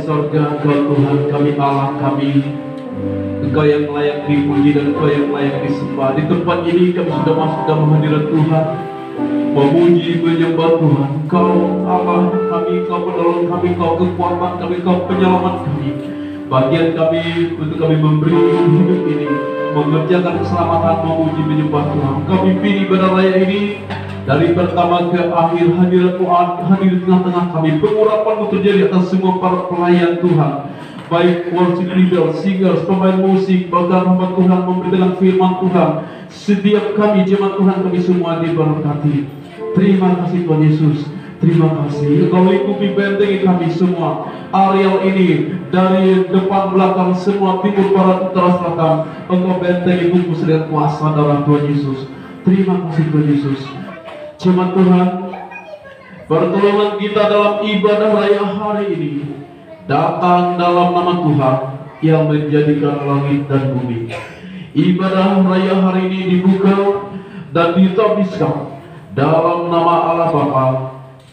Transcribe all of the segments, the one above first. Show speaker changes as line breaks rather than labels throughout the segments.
sorga, Engkau Tuhan kami, Allah kami. Engkau yang layak dipuji dan Engkau yang layak disembah. Di tempat ini kami sudah masuk dalam hadirat Tuhan, memuji, menyembah Tuhan. Engkau Allah kami, Engkau penolong kami, Engkau kekuatan kami, Engkau penyelamat kami. Bagian kami untuk kami memberi hidup ini, mengerjakan keselamatan, memuji, menyembah Tuhan. Kami pilih ibadah raya ini dari pertama ke akhir, hadirat Tuhan hadir di tengah-tengah kami. Pengurapan terjadi atas semua para pelayan Tuhan, baik worship leader, singers, pemain musik, bahkan hamba Tuhan memberitakan firman Tuhan. Setiap kami, jemaat Tuhan, kami semua diberkati. Terima kasih Tuhan Yesus. Terima kasih. Engkau lingkupi bentengi kami semua. Areal ini dari depan belakang semua, timur barat utara selatan, Engkau bentengi bungkus dengan kuasa darah Tuhan Yesus. Terima kasih Tuhan Yesus. Jemaat Tuhan, pertolongan kita dalam ibadah raya hari ini datang dalam nama Tuhan yang menjadikan langit dan bumi. Ibadah raya hari ini dibuka dan ditabiskan dalam nama Allah Bapa,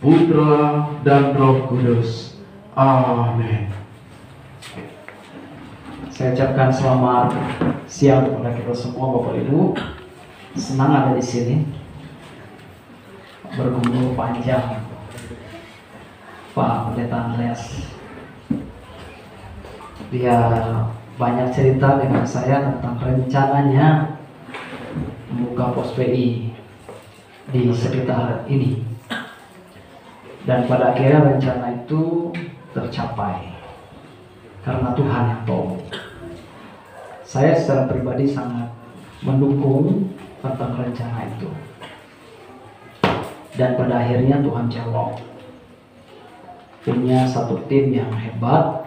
Putra, dan Roh Kudus. Amin.
Saya ucapkan selamat siang kepada kita semua, Bapak Ibu. Senang ada di sini. Bergumul panjang, Pak Pendeta Andreas. Dia banyak cerita dengan saya tentang rencananya membuka pos PI di sekitar ini, dan pada akhirnya rencana itu tercapai karena Tuhan yang tolong. Saya secara pribadi sangat mendukung tentang rencana itu, dan pada akhirnya Tuhan jawab. Punya satu tim yang hebat,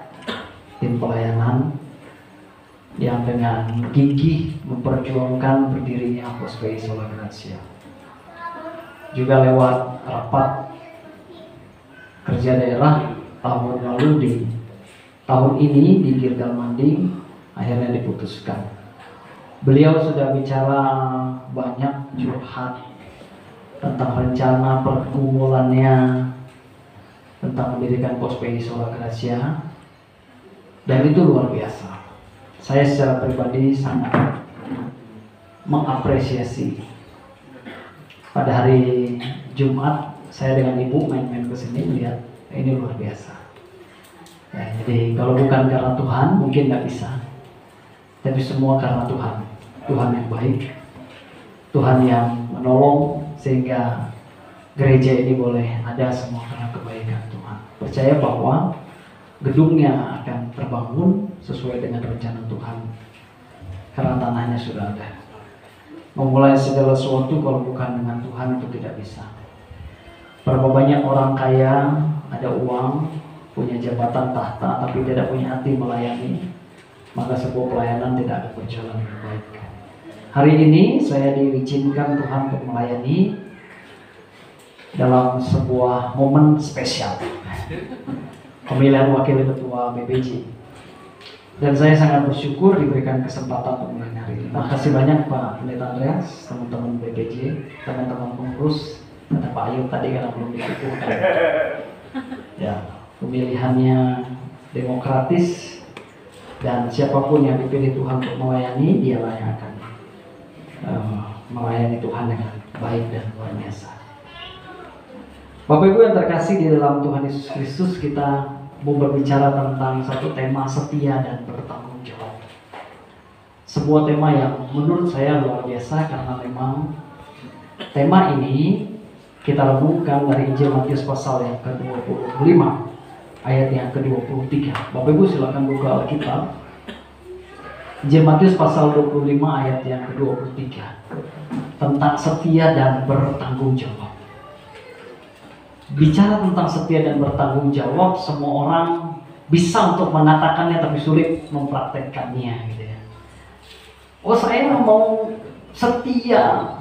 tim pelayanan yang dengan gigih memperjuangkan berdirinya pos PI Sola Gracia. Juga lewat rapat kerja daerah tahun lalu, di tahun ini di Gilgal Manding akhirnya diputuskan. Beliau sudah bicara banyak, curhat tentang rencana pergumulannya tentang mendirikan pos PI Sola Gracia, dan itu luar biasa. Saya secara pribadi sangat mengapresiasi. Pada hari Jumat saya dengan ibu main-main ke sini melihat ini luar biasa. Ya, jadi kalau bukan karena Tuhan mungkin nggak bisa, tapi semua karena Tuhan. Tuhan yang baik, Tuhan yang menolong sehingga gereja ini boleh ada semua karena kebaikan Tuhan. Percaya bahwa gedungnya akan terbangun sesuai dengan rencana Tuhan karena tanahnya sudah ada. Memulai segala sesuatu kalau bukan dengan Tuhan itu tidak bisa. Berapa banyak orang kaya, ada uang, punya jabatan tahta, tapi tidak punya hati melayani, maka sebuah pelayanan tidak akan berjalan dengan baik. Hari ini saya diizinkan Tuhan untuk melayani dalam sebuah momen spesial, pemilihan wakil ketua BPJ, dan saya sangat bersyukur diberikan kesempatan untuk melayani hari ini. Terima kasih banyak Pak Pendeta Andreas, teman-teman BPJ, teman-teman pengurus, kata Pak Ayub tadi karena belum dikukuhkan. Ya, pemilihannya demokratis, dan siapapun yang dipilih Tuhan untuk melayani, dialah yang akan melayani Tuhan dengan baik dan luar biasa. Bapak Ibu yang terkasih di dalam Tuhan Yesus Kristus, kita mau berbicara tentang satu tema setia dan bertanggung jawab. Sebuah tema yang menurut saya luar biasa karena memang tema ini kita renungkan dari Injil Matius pasal yang ke-25 ayat yang ke-23. Bapak Ibu silakan buka Alkitab. Injil Matius pasal 25 ayat yang ke-23 tentang setia dan bertanggung jawab. Bicara tentang setia dan bertanggung jawab, semua orang bisa untuk mengatakannya tapi sulit mempraktekkannya, gitu ya. Oh, saya mau setia,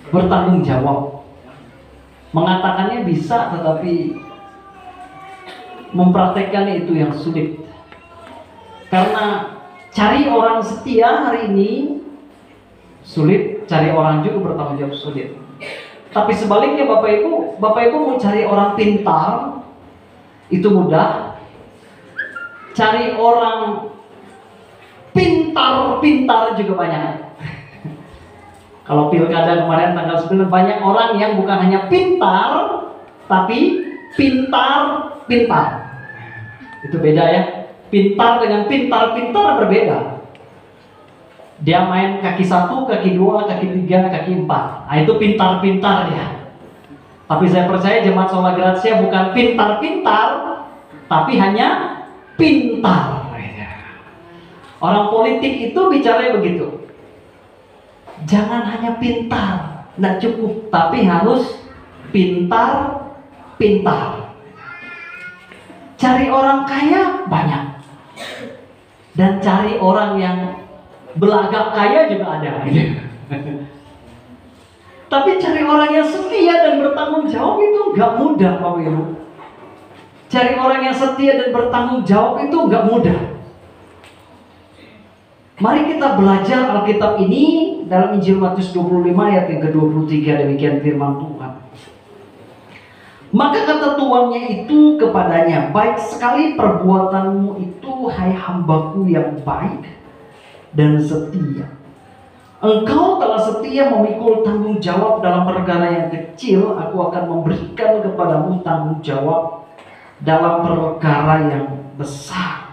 bertanggung jawab. Mengatakannya bisa, tetapi mempraktekkannya itu yang sulit. Karena cari orang setia hari ini sulit, cari orang juga bertanggung jawab sulit. Tapi sebaliknya Bapak Ibu mau cari orang pintar itu mudah, Cari orang pintar juga banyak. Kalau pilkada kemarin tanggal 9, banyak orang yang bukan hanya pintar, tapi pintar. Itu beda ya. Pintar dengan pintar berbeda. Dia main kaki 1, kaki 2, kaki 3, kaki 4. Nah, itu pintar ya. Tapi saya percaya jemaat Sola Gracia bukan pintar, tapi hanya pintar. Orang politik itu bicara begitu. Jangan hanya pintar, tidak cukup, tapi harus pintar. Cari orang kaya banyak, dan cari orang yang belagak kaya juga ada. Tapi cari orang yang setia dan bertanggung jawab itu nggak mudah, Bapak Ibu. Cari orang yang setia dan bertanggung jawab itu nggak mudah. Mari kita belajar Alkitab ini dalam Injil Matius 25 ayat yang ke-23, demikian firman Tuhan. Maka kata tuannya itu kepadanya, baik sekali perbuatanmu itu, hai hambaku yang baik dan setia. Engkau telah setia memikul tanggung jawab dalam perkara yang kecil, aku akan memberikan kepadamu tanggung jawab dalam perkara yang besar.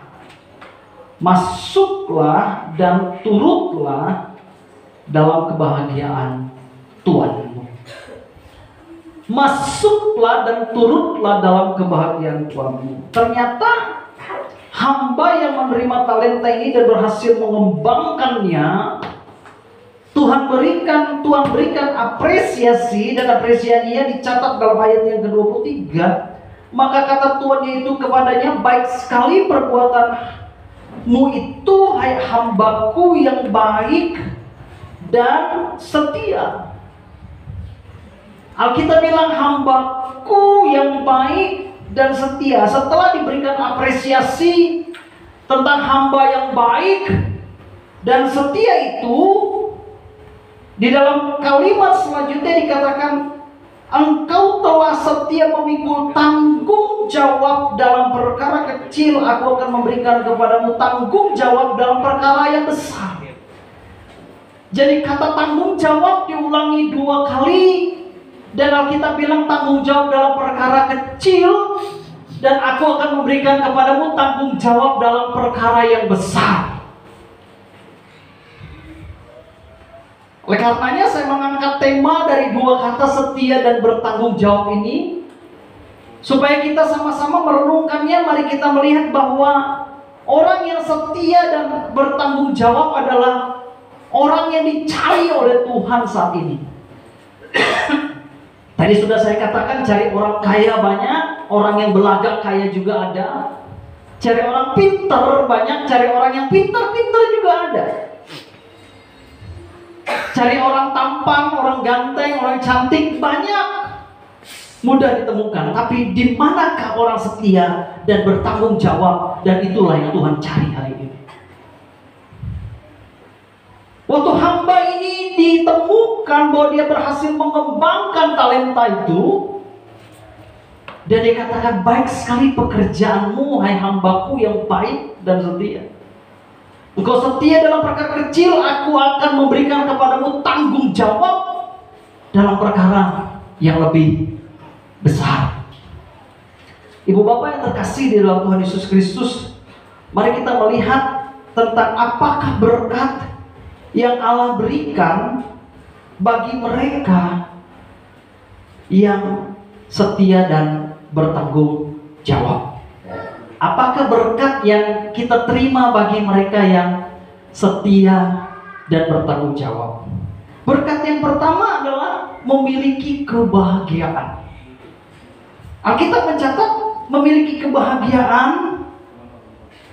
Masuklah dan turutlah dalam kebahagiaan Tuhanmu. Masuklah dan turutlah dalam kebahagiaan Tuhanmu. Ternyata hamba yang menerima talenta ini dan berhasil mengembangkannya, Tuhan berikan apresiasi, dan apresiasinya dicatat dalam ayat yang ke-23. Maka kata tuannya itu kepadanya, baik sekali perbuatanmu itu, hai hambaku yang baik dan setia. Alkitab bilang hambaku yang baik dan setia. Setelah diberikan apresiasi tentang hamba yang baik dan setia itu, di dalam kalimat selanjutnya dikatakan, engkau telah setia memikul tanggung jawab dalam perkara kecil, aku akan memberikan kepadamu tanggung jawab dalam perkara yang besar. Jadi kata tanggung jawab diulangi 2 kali, dan Alkitab bilang tanggung jawab dalam perkara kecil, dan aku akan memberikan kepadamu tanggung jawab dalam perkara yang besar. Oleh karenanya saya mengangkat tema dari 2 kata setia dan bertanggung jawab ini, supaya kita sama-sama merenungkannya. Mari kita melihat bahwa orang yang setia dan bertanggung jawab adalah orang yang dicari oleh Tuhan saat ini. Tadi sudah saya katakan, cari orang kaya banyak, orang yang belagak kaya juga ada. Cari orang pintar banyak, cari orang yang pintar juga ada. Cari orang tampan, orang ganteng, orang cantik banyak, mudah ditemukan. Tapi di manakah orang setia dan bertanggung jawab? Dan itulah yang Tuhan cari hari ini. Waktu hamba ini ditemukan bahwa dia berhasil mengembangkan talenta itu, dan dia katakan, baik sekali pekerjaanmu, hai hambaku yang baik dan setia. Engkau setia dalam perkara kecil, aku akan memberikan kepadamu tanggung jawab dalam perkara yang lebih besar. Ibu bapak yang terkasih di dalam Tuhan Yesus Kristus, mari kita melihat tentang apakah berkat yang Allah berikan bagi mereka yang setia dan bertanggung jawab. Apakah berkat yang kita terima bagi mereka yang setia dan bertanggung jawab? Berkat yang pertama adalah memiliki kebahagiaan. Alkitab mencatat memiliki kebahagiaan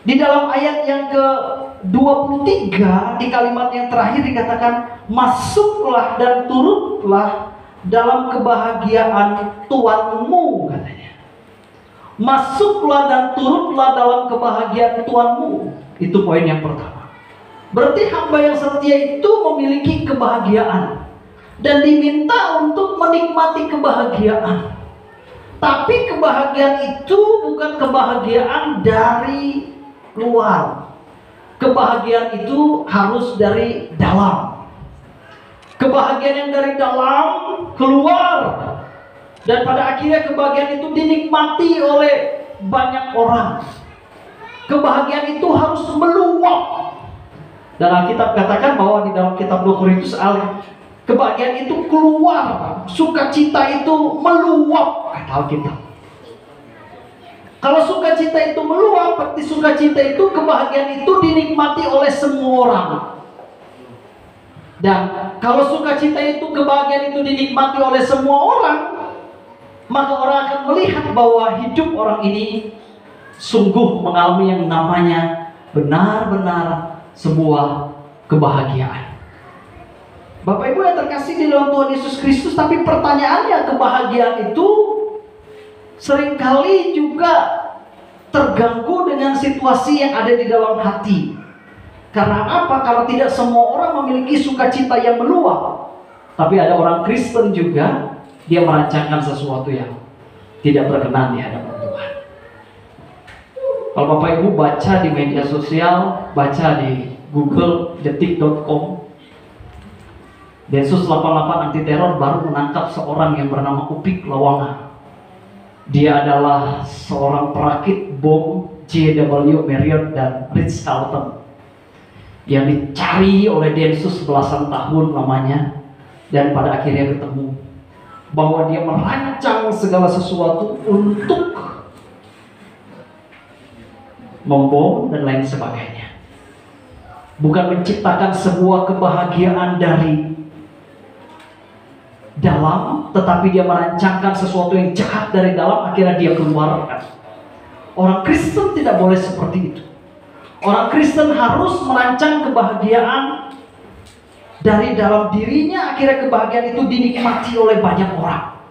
di dalam ayat yang ke-23, di kalimat yang terakhir dikatakan, masuklah dan turutlah dalam kebahagiaan Tuhanmu, katanya. Masuklah dan turutlah dalam kebahagiaan Tuhanmu. Itu poin yang pertama. Berarti hamba yang setia itu memiliki kebahagiaan dan diminta untuk menikmati kebahagiaan. Tapi kebahagiaan itu bukan kebahagiaan dari luar. Kebahagiaan itu harus dari dalam. Kebahagiaan yang dari dalam keluar. Dan pada akhirnya kebahagiaan itu dinikmati oleh banyak orang. Kebahagiaan itu harus meluap. Dan Alkitab katakan bahwa di dalam kitab 2 Korintus, kebahagiaan itu keluar, sukacita itu meluap, kata Alkitab. Kalau sukacita itu meluap, berarti sukacita itu, kebahagiaan itu dinikmati oleh semua orang. Dan kalau sukacita itu, kebahagiaan itu dinikmati oleh semua orang, maka orang akan melihat bahwa hidup orang ini sungguh mengalami yang namanya benar-benar sebuah kebahagiaan. Bapak Ibu yang terkasih di dalam Tuhan Yesus Kristus, tapi pertanyaannya, kebahagiaan itu seringkali juga terganggu dengan situasi yang ada di dalam hati. Karena apa? Karena tidak semua orang memiliki sukacita yang meluap. Tapi ada orang Kristen juga, dia merancangkan sesuatu yang tidak berkenan di hadapan Tuhan. Kalau Bapak Ibu baca di media sosial, baca di Google, detik.com, Densus 88 anti teror baru menangkap seorang yang bernama Upik Lawanga. Dia adalah seorang perakit bom J.W. Marriott dan Ritz-Carlton yang dicari oleh Densus belasan tahun lamanya, dan pada akhirnya ketemu bahwa dia merancang segala sesuatu untuk membom dan lain sebagainya. Bukan menciptakan sebuah kebahagiaan dari dalam, tetapi dia merancangkan sesuatu yang jahat dari dalam, akhirnya dia keluarkan. Orang Kristen tidak boleh seperti itu. Orang Kristen harus merancang kebahagiaan dari dalam dirinya, akhirnya kebahagiaan itu dinikmati oleh banyak orang.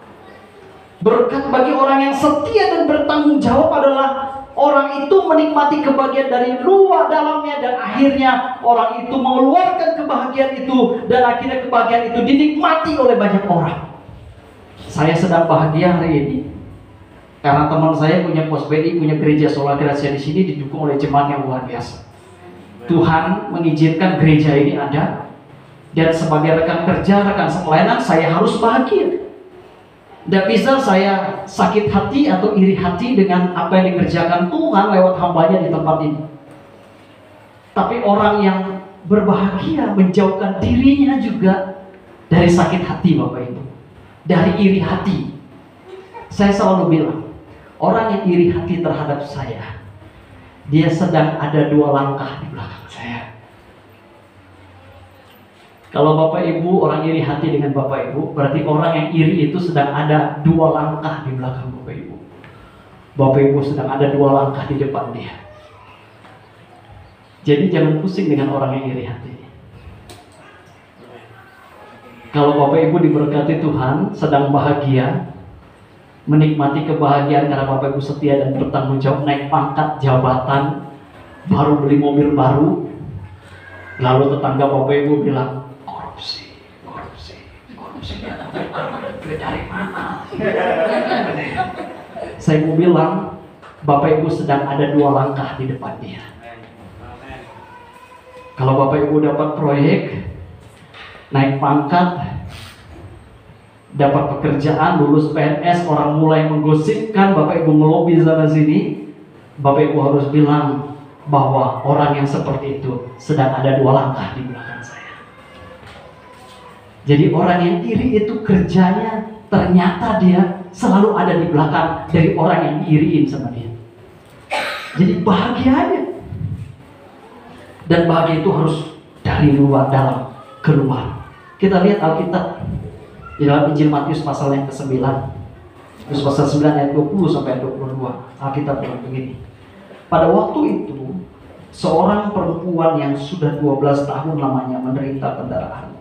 Berkat bagi orang yang setia dan bertanggung jawab adalah orang itu menikmati kebahagiaan dari luar dalamnya, dan akhirnya orang itu mengeluarkan kebahagiaan itu, dan akhirnya kebahagiaan itu dinikmati oleh banyak orang. Saya sedang bahagia hari ini karena teman saya punya POSBI, punya gereja Sola Gracia di sini, didukung oleh jemaat yang luar biasa. Tuhan mengizinkan gereja ini ada, dan sebagai rekan kerja, rekan sepelayanan, saya harus bahagia. Tidak bisa saya sakit hati atau iri hati dengan apa yang dikerjakan Tuhan lewat hambanya di tempat ini. Tapi orang yang berbahagia menjauhkan dirinya juga dari sakit hati, Bapak Ibu, dari iri hati. Saya selalu bilang, orang yang iri hati terhadap saya, dia sedang ada 2 langkah di belakang saya. Kalau Bapak Ibu orang iri hati dengan Bapak Ibu, berarti orang yang iri itu sedang ada 2 langkah di belakang Bapak Ibu. Bapak Ibu sedang ada 2 langkah di depan dia. Jadi jangan pusing dengan orang yang iri hati. Kalau Bapak Ibu diberkati Tuhan, sedang bahagia, menikmati kebahagiaan karena Bapak Ibu setia dan bertanggung jawab, naik pangkat jabatan, baru beli mobil baru, lalu tetangga Bapak Ibu bilang, duit dari mana? Saya mau bilang, Bapak Ibu sedang ada 2 langkah di depan dia. Kalau Bapak Ibu dapat proyek, naik pangkat, dapat pekerjaan, lulus PNS, orang mulai menggosipkan, Bapak Ibu ngelobi sana sini, Bapak Ibu harus bilang bahwa orang yang seperti itu sedang ada 2 langkah di belakang saya. Jadi orang yang iri itu kerjanya ternyata dia selalu ada di belakang dari orang yang diiriin sama dia. Jadi bahagianya, dan bahagia itu harus dari luar dalam keluar. Kita lihat Alkitab di dalam Injil Matius pasal yang ke-9, Matius pasal 9 ayat 20 sampai 22. Alkitab bilang begini. Pada waktu itu, seorang perempuan yang sudah 12 tahun lamanya menderita pendarahan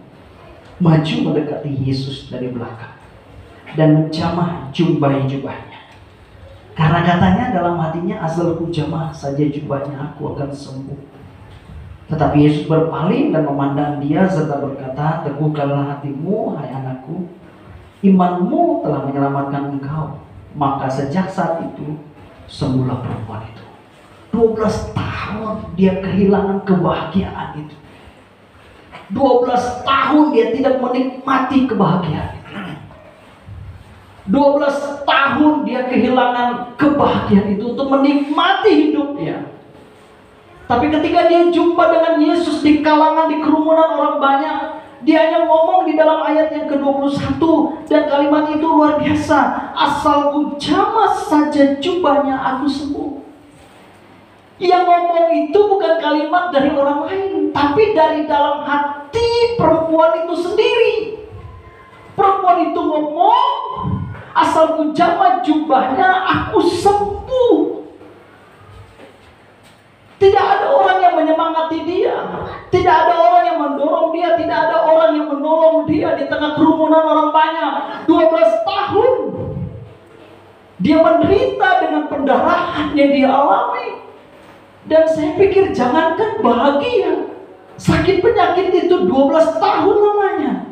maju mendekati Yesus dari belakang dan menjamah jubahnya. Karena katanya dalam hatinya, asalku jamah saja jubahnya, aku akan sembuh. Tetapi Yesus berpaling dan memandang dia serta berkata, teguhkanlah hatimu, hai anakku, imanmu telah menyelamatkan engkau. Maka sejak saat itu sembuhlah perempuan itu. 12 tahun dia kehilangan kebahagiaan itu. 12 tahun dia tidak menikmati kebahagiaan itu. 12 tahun dia kehilangan kebahagiaan itu untuk menikmati hidupnya. Tapi ketika dia jumpa dengan Yesus di kalangan, di kerumunan orang banyak, dia hanya ngomong di dalam ayat yang ke-21, dan kalimat itu luar biasa. Asal ku jamah saja jubahnya, aku sembuh. Yang ngomong itu bukan kalimat dari orang lain, tapi dari dalam hati perempuan itu sendiri. Perempuan itu ngomong, asal ku jamah jubahnya, aku sembuh. Tidak ada orang yang menyemangati dia, tidak ada orang yang mendorong dia, tidak ada orang yang menolong dia di tengah kerumunan orang banyak. 12 tahun dia menderita dengan pendarahan yang dia alami. Dan saya pikir jangankan bahagia, sakit penyakit itu 12 tahun lamanya.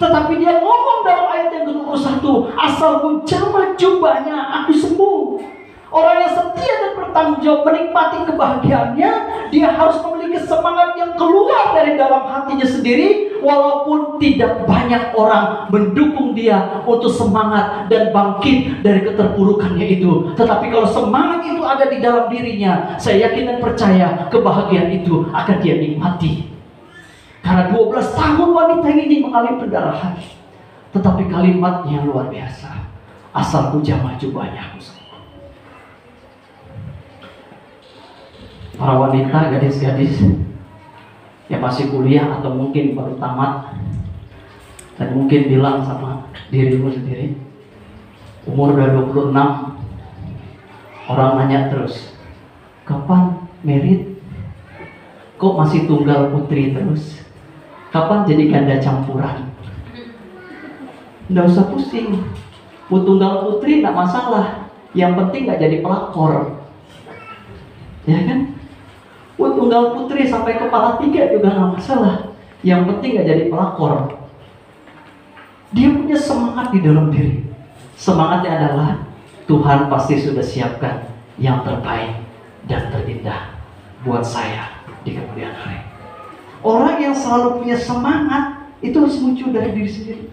Tetapi dia ngomong dalam ayat yang ke-21, asal ku jamah jubahnya, aku sembuh. Orang yang setia dan bertanggung jawab menikmati kebahagiaannya, dia harus memiliki semangat yang keluar dari dalam hatinya sendiri, walaupun tidak banyak orang mendukung dia untuk semangat dan bangkit dari keterpurukannya itu. Tetapi kalau semangat itu ada di dalam dirinya, saya yakin dan percaya kebahagiaan itu akan dia nikmati. Karena 12 tahun wanita ini mengalami pendarahan, tetapi kalimatnya luar biasa. Asal ku jamah jubahnya, aku sembuh. Para wanita, gadis-gadis yang masih kuliah atau mungkin baru tamat, dan mungkin bilang sama dirimu sendiri, umur udah 26, orang nanya terus, kapan merit? Kok masih tunggal putri terus? Kapan jadi ganda campuran? Nggak usah pusing, mau tunggal putri nggak masalah, yang penting nggak jadi pelakor, ya kan? Tunggal putri sampai kepala 3 juga nggak masalah, yang penting nggak jadi pelakor. Dia punya semangat di dalam diri. Semangatnya adalah Tuhan pasti sudah siapkan yang terbaik dan terindah buat saya di kemudian hari. Orang yang selalu punya semangat itu harus muncul dari diri sendiri.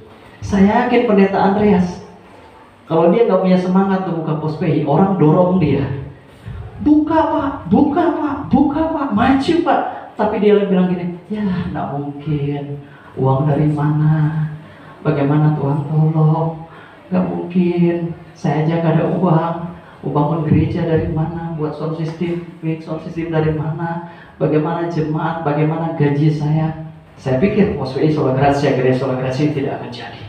Saya yakin pendeta Andreas, kalau dia nggak punya semangat untuk buka POSPI, orang dorong dia, buka pak, buka pak, buka pak, maju pak. Tapi dia bilang gini, ya nggak mungkin, uang dari mana, bagaimana Tuhan tolong, nggak mungkin, saya aja gak ada uang, bangun gereja dari mana, buat sound system dari mana, bagaimana jemaat, bagaimana gaji saya. Saya pikir POSPI Solo Gracia, Gereja Solo Gracia tidak akan jadi.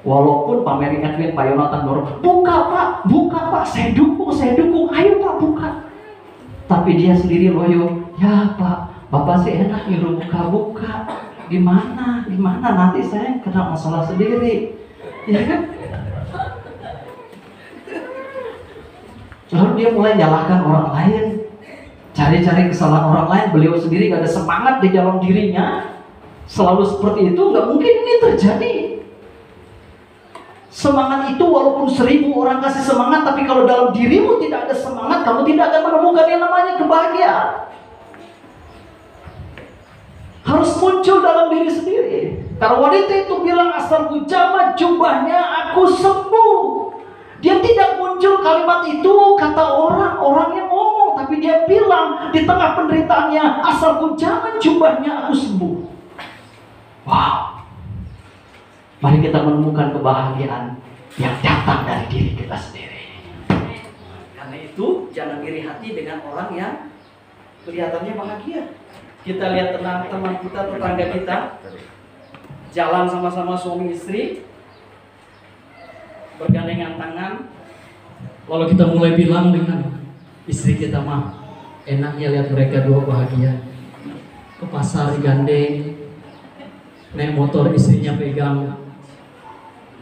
Walaupun Pak Mary Edwin, Pak Yonatan dorong, buka pak, saya dukung, ayo pak buka. Tapi dia sendiri loyo, ya pak, bapak sih enak nyuruh buka, gimana, nanti saya kena masalah sendiri, ya kan? Lalu dia mulai nyalahkan orang lain, cari-cari kesalahan orang lain. Beliau sendiri gak ada semangat di dalam dirinya, selalu seperti itu. Gak mungkin ini terjadi. Semangat itu walaupun 1000 orang kasih semangat, tapi kalau dalam dirimu tidak ada semangat, kamu tidak akan menemukan yang namanya kebahagiaan. Harus muncul dalam diri sendiri. Karena wanita itu bilang, asal ku jamah jubahnya, aku sembuh. Dia tidak muncul kalimat itu kata orang yang ngomong, tapi dia bilang di tengah penderitaannya, asal ku jamah jubahnya, aku sembuh. Wow. Mari kita menemukan kebahagiaan yang datang dari diri kita sendiri. Karena itu jangan iri hati dengan orang yang kelihatannya bahagia. Kita lihat teman kita, tetangga kita, jalan sama-sama suami istri, bergandengan tangan, lalu kita mulai bilang dengan istri kita, mah enaknya lihat mereka dua bahagia. Ke pasar digandeng, naik motor istrinya pegang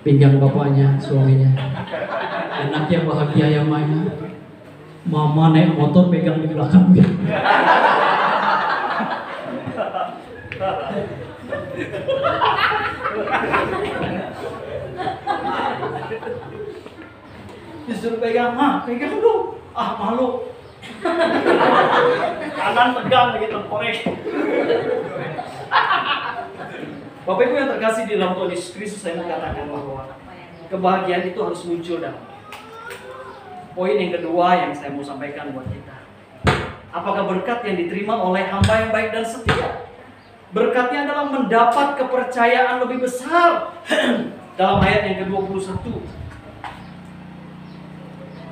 pinggang bapaknya, suaminya. Enaknya bahagia ya Maya. Mama naik motor pegang di belakang. Disuruh pegang, pegang dulu. Malu.
Kanan tegang gitu, korek. Bapak Ibu yang terkasih di dalam Tuhan Yesus Kristus, saya mau katakan bahwa kebahagiaan itu harus muncul dalam kita. Poin yang kedua yang saya mau sampaikan buat kita. Apakah berkat yang diterima oleh hamba yang baik dan setia? Berkatnya adalah mendapat kepercayaan lebih besar. Dalam ayat yang ke-21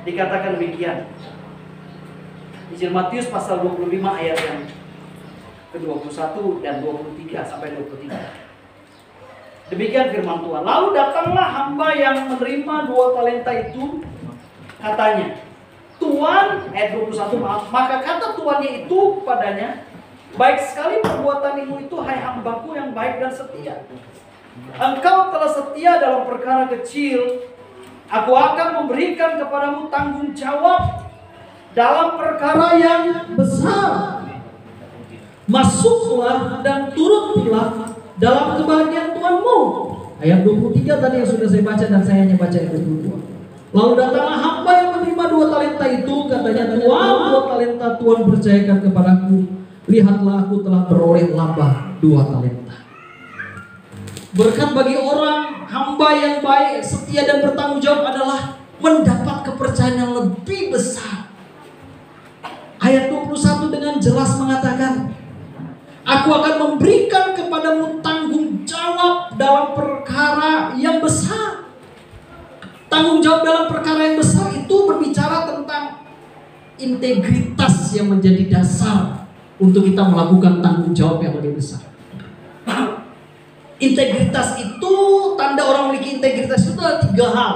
dikatakan demikian. Injil Matius pasal 25 ayat yang ke-21 dan 23 sampai 23. Demikian firman Tuhan. Lalu datanglah hamba yang menerima 2 talenta itu, katanya, Tuan, ayat 21, maka kata tuannya itu padanya, baik sekali perbuatanmu itu, hai hambaku yang baik dan setia. Engkau telah setia dalam perkara kecil, aku akan memberikan kepadamu tanggung jawab dalam perkara yang besar. Masuklah dan turutilah dalam kebahagiaan Tuhanmu. Ayat 23 tadi yang sudah saya baca dan saya hanya baca ayat 22. Lalu datanglah hamba yang menerima 2 talenta itu, katanya, Tuan, 2 talenta Tuhan percayakan kepadaku. Lihatlah, aku telah beroleh laba 2 talenta. Berkat bagi orang hamba yang baik, setia dan bertanggung jawab adalah mendapat kepercayaan yang lebih besar. Ayat 21 dengan jelas mengatakan, aku akan memberikan kepadamu tanggung jawab dalam perkara yang besar. Tanggung jawab dalam perkara yang besar itu berbicara tentang integritas yang menjadi dasar untuk kita melakukan tanggung jawab yang lebih besar. Integritas itu, tanda orang memiliki integritas itu adalah 3 hal.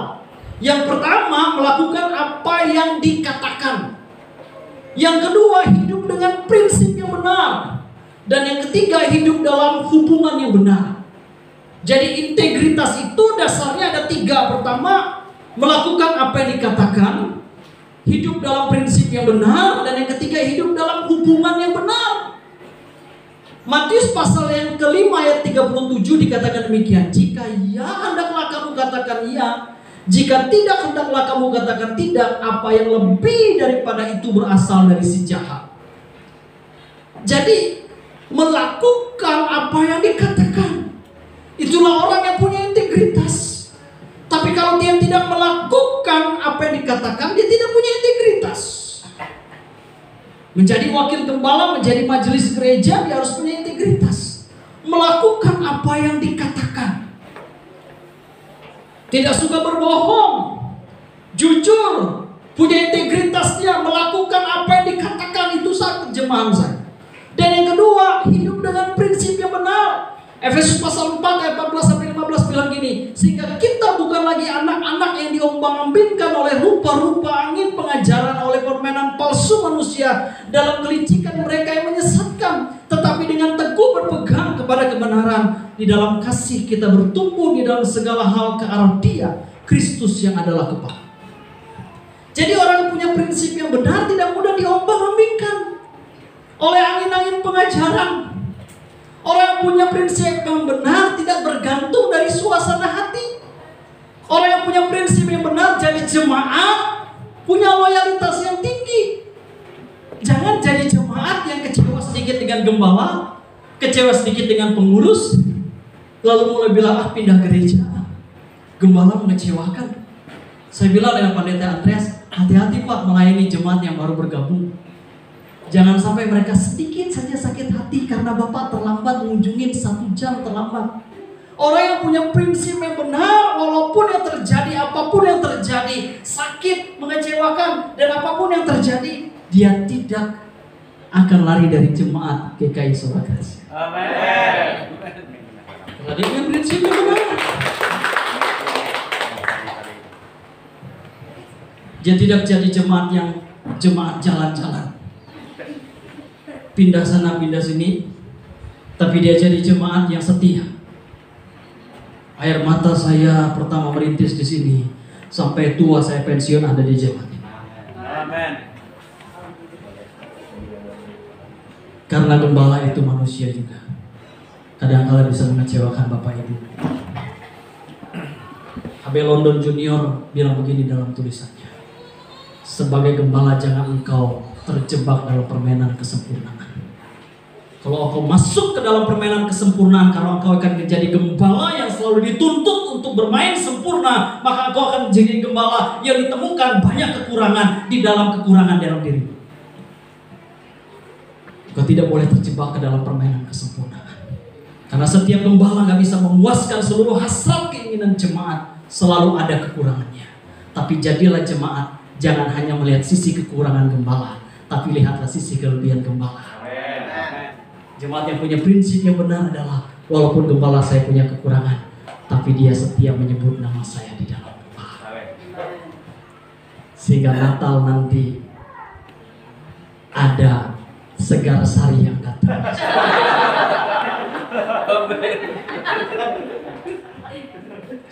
Yang pertama, melakukan apa yang dikatakan. Yang kedua, hidup dengan prinsip yang benar. Dan yang ketiga, hidup dalam hubungan yang benar. Jadi integritas itu dasarnya ada 3. Pertama, melakukan apa yang dikatakan, hidup dalam prinsip yang benar, dan yang ketiga, hidup dalam hubungan yang benar. Matius pasal yang ke-5 ayat 37 dikatakan demikian, jika ya hendaklah kamu katakan ya, jika tidak hendaklah kamu katakan tidak, apa yang lebih daripada itu berasal dari si jahat. Jadi melakukan apa yang dikatakan, itulah orang yang punya integritas. Tapi kalau dia tidak melakukan apa yang dikatakan, dia tidak punya integritas. Menjadi wakil gembala, menjadi majelis gereja, dia harus punya integritas. Melakukan apa yang dikatakan. Tidak suka berbohong, jujur, punya integritas, dia melakukan apa yang dikatakan. Itu saat terjemahan saya. Dan yang kedua, hidup dengan prinsip yang benar. Efesus pasal 4 ayat 14-15 bilang gini, sehingga kita bukan lagi anak-anak yang diombang-ambingkan oleh rupa-rupa angin pengajaran, oleh permainan palsu manusia dalam kelicikan mereka yang menyesatkan, tetapi dengan teguh berpegang kepada kebenaran. Di dalam kasih kita bertumbuh di dalam segala hal ke arah Dia, Kristus yang adalah kepala. Jadi orang yang punya prinsip yang benar tidak mudah diombang-ambingkan oleh angin-angin pengajaran. Orang yang punya prinsip yang benar tidak bergantung dari suasana hati. Orang yang punya prinsip yang benar jadi jemaat, punya loyalitas yang tinggi. Jangan jadi jemaat yang kecewa sedikit dengan gembala, kecewa sedikit dengan pengurus, lalu mulai bilang, pindah gereja, gembala mengecewakan. Saya bilang dengan pendeta Andreas, hati-hati Pak melayani jemaat yang baru bergabung. Jangan sampai mereka sedikit saja sakit hati karena Bapak terlambat mengunjungi 1 jam terlambat. Orang yang punya prinsip yang benar, walaupun yang terjadi, apapun yang terjadi, sakit, mengecewakan, dan apapun yang terjadi, dia tidak akan lari dari jemaat GKI Sola Kasih. Amin. Jadi punya prinsip yang benar. Dia tidak jadi jemaat yang jemaat jalan-jalan, pindah sana pindah sini, tapi dia jadi jemaat yang setia. Air mata saya pertama merintis di sini, sampai tua saya pensiun ada di jemaat ini. Amen. Karena gembala itu manusia juga, kadang-kadang bisa mengecewakan Bapak Ibu. HB London Junior bilang begini dalam tulisannya, sebagai gembala jangan engkau terjebak dalam permainan kesempurnaan. Kalau engkau masuk ke dalam permainan kesempurnaan, kalau engkau akan menjadi gembala yang selalu dituntut untuk bermain sempurna, maka engkau akan menjadi gembala yang ditemukan banyak kekurangan di dalam kekurangan dalam diri. Engkau tidak boleh terjebak ke dalam permainan kesempurnaan. Karena setiap gembala gak bisa memuaskan seluruh hasrat keinginan jemaat, selalu ada kekurangannya. Tapi jadilah jemaat, jangan hanya melihat sisi kekurangan gembala, tapi lihatlah sisi kelebihan gembala. Jemaat yang punya prinsip yang benar adalah, walaupun gembala saya punya kekurangan, tapi dia setia menyebut nama saya di dalam doa. Sehingga Natal nanti ada segar sari yang datang.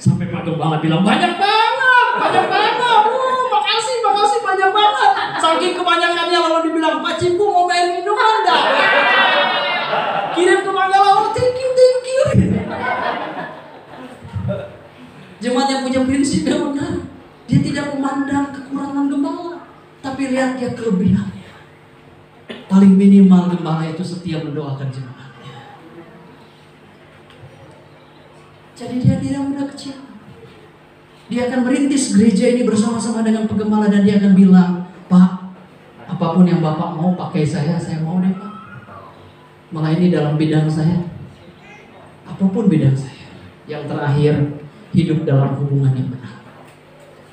Sampai Pak Gembala bilang, banyak banget. Makasih banyak banget. Saking kebanyakannya lalu dibilang, Pak Cipku mau main minuman enggak? Kirim ke Manggala, thank you. Jemaat yang punya prinsip yang benar, dia tidak memandang kekurangan gembala, tapi lihat dia kelebihannya. Paling minimal gembala itu setia mendoakan jemaatnya. Jadi dia tidak mudah kecewa. Dia akan merintis gereja ini bersama-sama dengan penggembala, dan dia akan bilang, Pak, apapun yang Bapak mau pakai saya mau deh Pak. Malah ini dalam bidang saya, apapun bidang saya. Yang terakhir, hidup dalam hubungan yang benar.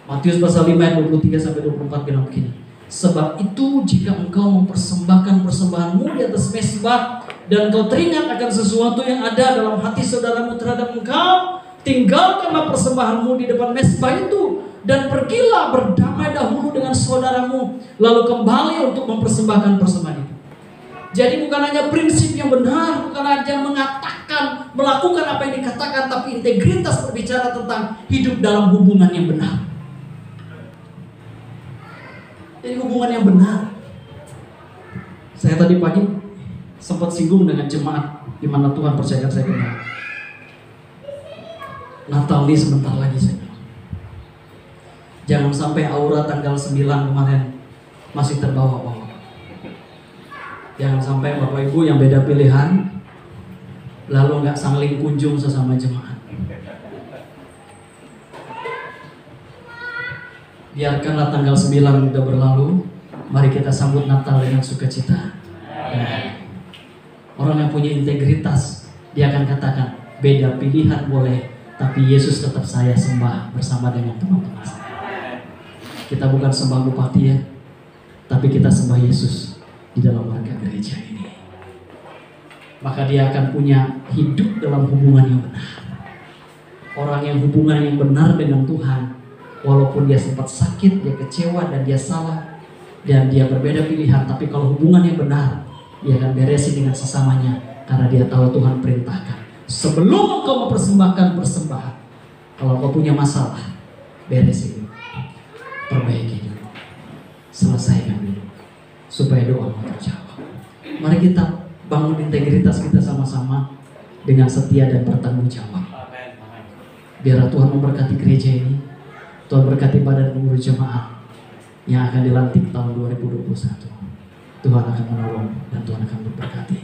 Matius pasal 5 ayat 23-24 bilang begini, sebab itu jika engkau mempersembahkan persembahanmu di atas mezbah, dan engkau teringat akan sesuatu yang ada dalam hati saudaramu terhadap engkau, tinggalkanlah persembahanmu di depan mezbah itu, dan pergilah berdamai dahulu dengan saudaramu, lalu kembali untuk mempersembahkan persembahan itu. Jadi bukan hanya prinsip yang benar, bukan hanya mengatakan, melakukan apa yang dikatakan, tapi integritas berbicara tentang hidup dalam hubungan yang benar. Jadi hubungan yang benar. Saya tadi pagi sempat singgung dengan jemaat di mana Tuhan percayakan saya kenal. Natal ini sebentar lagi saya bilang. Jangan sampai aura tanggal 9 kemarin masih terbawa-bawa. Jangan sampai Bapak Ibu yang beda pilihan lalu nggak saling kunjung sesama jemaat. Biarkanlah tanggal 9 sudah berlalu, mari kita sambut Natal dengan sukacita. Orang yang punya integritas, dia akan katakan, beda pilihan boleh, tapi Yesus tetap saya sembah bersama dengan teman-teman saya. Kita bukan sembah bupati ya, tapi kita sembah Yesus di dalam warga gereja ini. Maka dia akan punya hidup dalam hubungan yang benar. Orang yang hubungan yang benar dengan Tuhan, walaupun dia sempat sakit, dia kecewa dan dia salah, dan dia berbeda pilihan, tapi kalau hubungan yang benar, dia akan beresin dengan sesamanya, karena dia tahu Tuhan perintahkan. Sebelum engkau mempersembahkan persembahan, kalau engkau punya masalah, beresin dulu, perbaiki dulu, selesaikan dulu, supaya doa terjawab. Mari kita bangun integritas kita sama-sama dengan setia dan bertanggung jawab. Biar Tuhan memberkati gereja ini. Tuhan berkati badan pengurus jemaat yang akan dilantik tahun 2021. Tuhan akan menolong dan Tuhan akan memberkati.